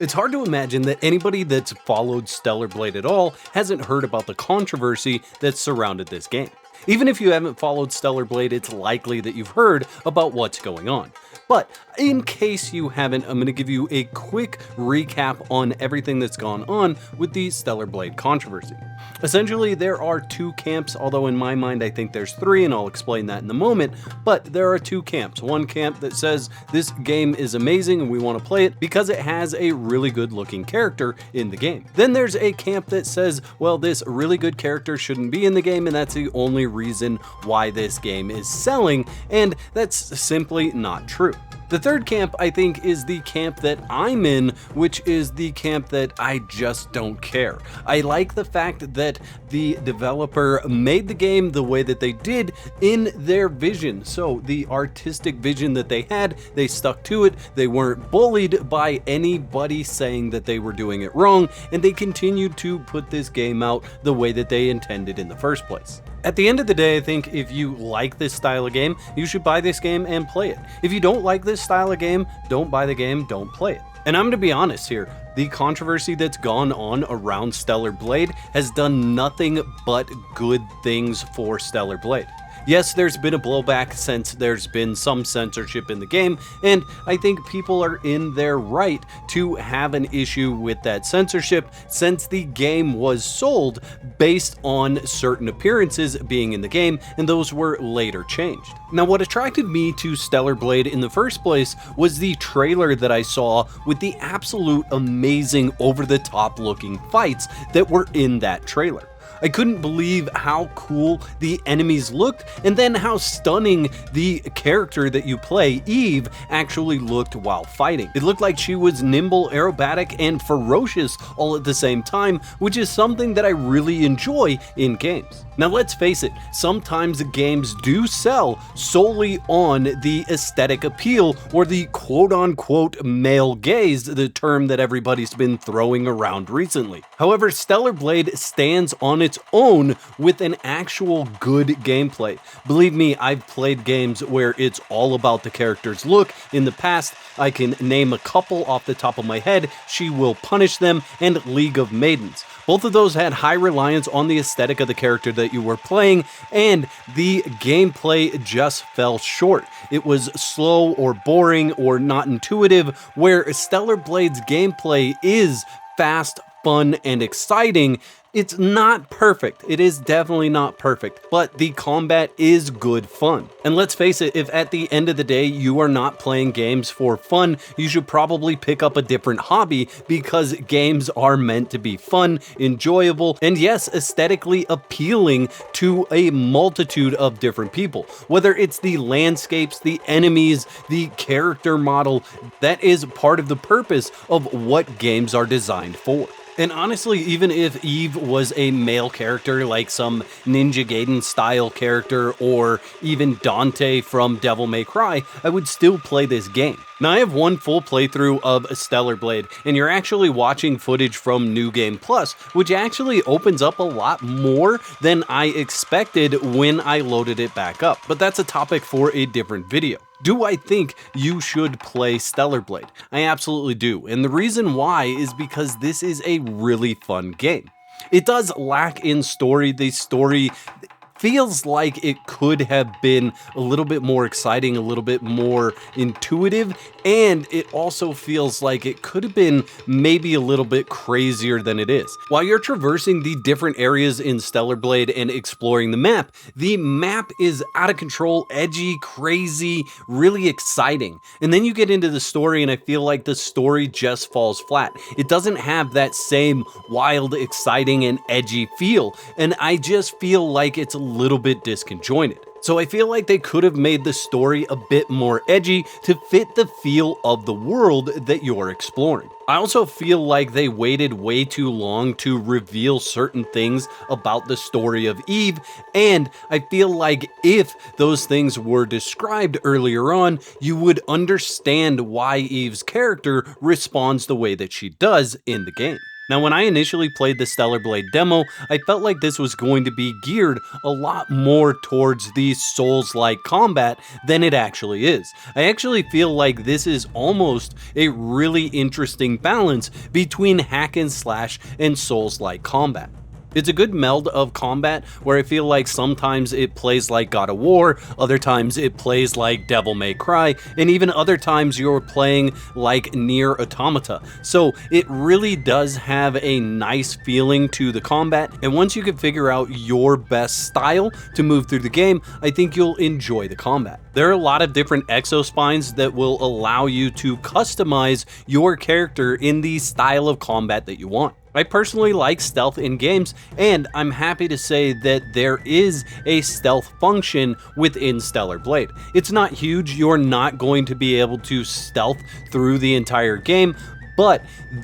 It's hard to imagine that anybody that's followed Stellar Blade at all hasn't heard about the controversy that's surrounded this game. Even if you haven't followed Stellar Blade, it's likely that you've heard about what's going on. But in case you haven't, I'm going to give you a quick recap on everything that's gone on with the Stellar Blade controversy. Essentially, there are two camps, although in my mind I think there's three, and I'll explain that in a moment, but there are two camps. One camp that says this game is amazing and we want to play it because it has a really good looking character in the game. Then there's a camp that says, well, this really good character shouldn't be in the game and that's the only reason why this game is selling, and that's simply not true. The third camp, I think, is the camp that I'm in, which is the camp that I just don't care. I like the fact that the developer made the game the way that they did in their vision. So the artistic vision that they had, they stuck to it. They weren't bullied by anybody saying that they were doing it wrong, and they continued to put this game out the way that they intended in the first place. At the end of the day, I think if you like this style of game, you should buy this game and play it. If you don't like this style of game, don't buy the game, don't play it. And I'm going to be honest here, the controversy that's gone on around Stellar Blade has done nothing but good things for Stellar Blade. Yes, there's been a blowback since there's been some censorship in the game, and I think people are in their right to have an issue with that censorship since the game was sold based on certain appearances being in the game, and those were later changed. Now, what attracted me to Stellar Blade in the first place was the trailer that I saw with the absolute amazing over-the-top looking fights that were in that trailer. I couldn't believe how cool the enemies looked, and then how stunning the character that you play, Eve, actually looked while fighting. It looked like she was nimble, aerobatic, and ferocious all at the same time, which is something that I really enjoy in games. Now let's face it, sometimes games do sell solely on the aesthetic appeal or the quote-unquote male gaze, the term that everybody's been throwing around recently. However, Stellar Blade stands on its own with an actual good gameplay. Believe me, I've played games where it's all about the character's look. In the past, I can name a couple off the top of my head: She Will Punish Them and League of Maidens. Both of those had high reliance on the aesthetic of the character that you were playing, and the gameplay just fell short. It was slow or boring or not intuitive, where Stellar Blade's gameplay is fast, fun, and exciting. It's not perfect. It is definitely not perfect, but the combat is good fun. And let's face it, if at the end of the day you are not playing games for fun, you should probably pick up a different hobby, because games are meant to be fun, enjoyable, and yes, aesthetically appealing to a multitude of different people. Whether it's the landscapes, the enemies, the character model, that is part of the purpose of what games are designed for. And honestly, even if Eve was a male character like some Ninja Gaiden style character, or even Dante from Devil May Cry, I would still play this game. Now, I have one full playthrough of Stellar Blade, and you're actually watching footage from New Game Plus, which actually opens up a lot more than I expected when I loaded it back up. But that's a topic for a different video. Do I think you should play Stellar Blade? I absolutely do, and the reason why is because this is a really fun game. It does lack in story. The story feels like it could have been a little bit more exciting, a little bit more intuitive, and it also feels like it could have been maybe a little bit crazier than it is. While you're traversing the different areas in Stellar Blade and exploring the map is out of control, edgy, crazy, really exciting. And then you get into the story, and I feel like the story just falls flat. It doesn't have that same wild, exciting, and edgy feel, and I just feel like it's a little bit disconjointed. So I feel like they could have made the story a bit more edgy to fit the feel of the world that you're exploring. I also feel like they waited way too long to reveal certain things about the story of Eve, and I feel like if those things were described earlier on, you would understand why Eve's character responds the way that she does in the game. Now, when I initially played the Stellar Blade demo, I felt like this was going to be geared a lot more towards the Souls-like combat than it actually is. I actually feel like this is almost a really interesting balance between hack and slash and Souls-like combat. It's a good meld of combat where I feel like sometimes it plays like God of War, other times it plays like Devil May Cry, and even other times you're playing like Nier Automata. So it really does have a nice feeling to the combat, and once you can figure out your best style to move through the game, I think you'll enjoy the combat. There are a lot of different exospines that will allow you to customize your character in the style of combat that you want. I personally like stealth in games, and I'm happy to say that there is a stealth function within Stellar Blade. It's not huge, you're not going to be able to stealth through the entire game, but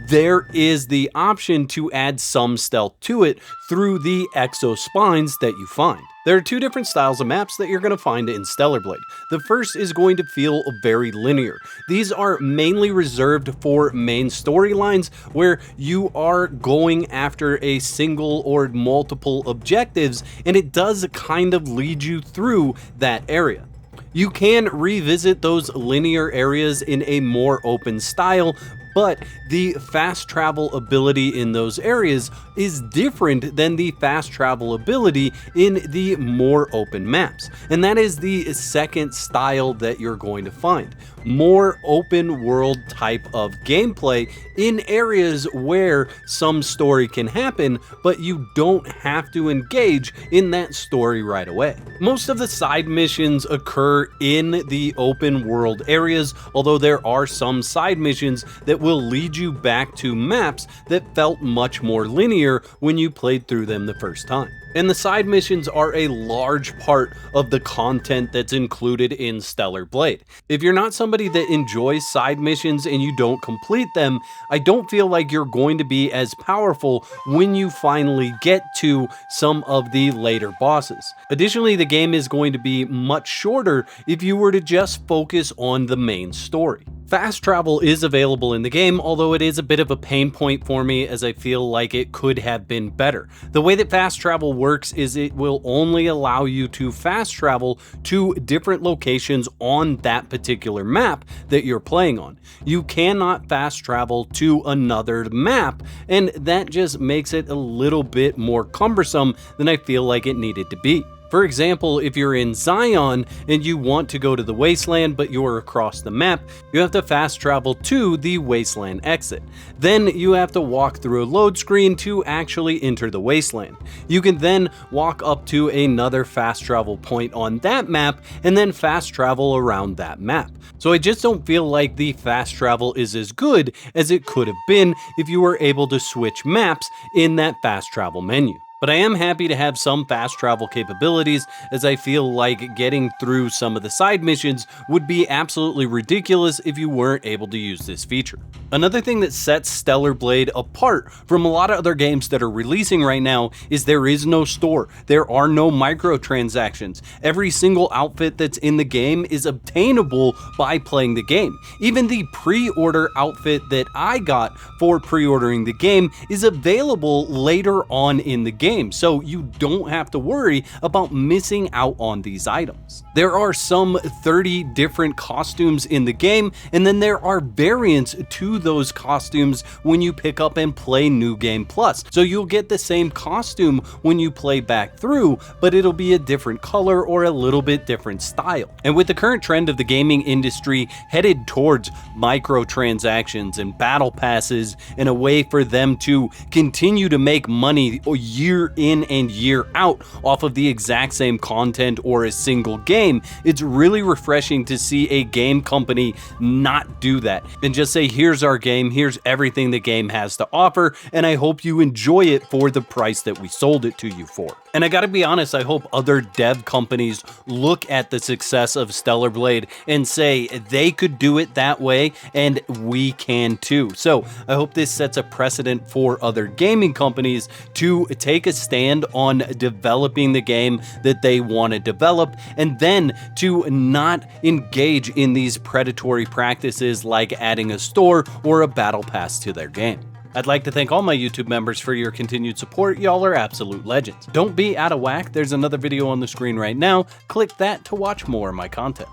there is the option to add some stealth to it through the exospines that you find. There are two different styles of maps that you're going to find in Stellar Blade. The first is going to feel very linear. These are mainly reserved for main storylines where you are going after a single or multiple objectives, and it does kind of lead you through that area. You can revisit those linear areas in a more open style, but the fast travel ability in those areas is different than the fast travel ability in the more open maps. And that is the second style that you're going to find. More open world type of gameplay in areas where some story can happen, but you don't have to engage in that story right away. Most of the side missions occur in the open world areas, although there are some side missions that will lead you back to maps that felt much more linear when you played through them the first time. And the side missions are a large part of the content that's included in Stellar Blade. If you're not somebody that enjoys side missions and you don't complete them, I don't feel like you're going to be as powerful when you finally get to some of the later bosses. Additionally, the game is going to be much shorter if you were to just focus on the main story. Fast travel is available in the game, although it is a bit of a pain point for me as I feel like it could have been better. The way that fast travel works is it will only allow you to fast travel to different locations on that particular map that you're playing on. You cannot fast travel to another map, and that just makes it a little bit more cumbersome than I feel like it needed to be. For example, if you're in Zion and you want to go to the Wasteland but you're across the map, you have to fast travel to the Wasteland exit. Then you have to walk through a load screen to actually enter the Wasteland. You can then walk up to another fast travel point on that map and then fast travel around that map. So I just don't feel like the fast travel is as good as it could have been if you were able to switch maps in that fast travel menu. But I am happy to have some fast travel capabilities, as I feel like getting through some of the side missions would be absolutely ridiculous if you weren't able to use this feature. Another thing that sets Stellar Blade apart from a lot of other games that are releasing right now is there is no store. There are no microtransactions. Every single outfit that's in the game is obtainable by playing the game. Even the pre-order outfit that I got for pre-ordering the game is available later on in the game, so you don't have to worry about missing out on these items. There are some 30 different costumes in the game, and then there are variants to those costumes when you pick up and play New Game Plus. So you'll get the same costume when you play back through, but it'll be a different color or a little bit different style. And with the current trend of the gaming industry headed towards microtransactions and battle passes and a way for them to continue to make money year in and year out off of the exact same content or a single game, it's really refreshing to see a game company not do that and just say, here's our game, here's everything the game has to offer, and I hope you enjoy it for the price that we sold it to you for. And I gotta be honest, I hope other dev companies look at the success of Stellar Blade and say they could do it that way and we can too. So I hope this sets a precedent for other gaming companies to take a stand on developing the game that they want to develop, and then to not engage in these predatory practices like adding a store or a battle pass to their game. I'd like to thank all my YouTube members for your continued support. Y'all are absolute legends. Don't be out of whack. There's another video on the screen right now. Click that to watch more of my content.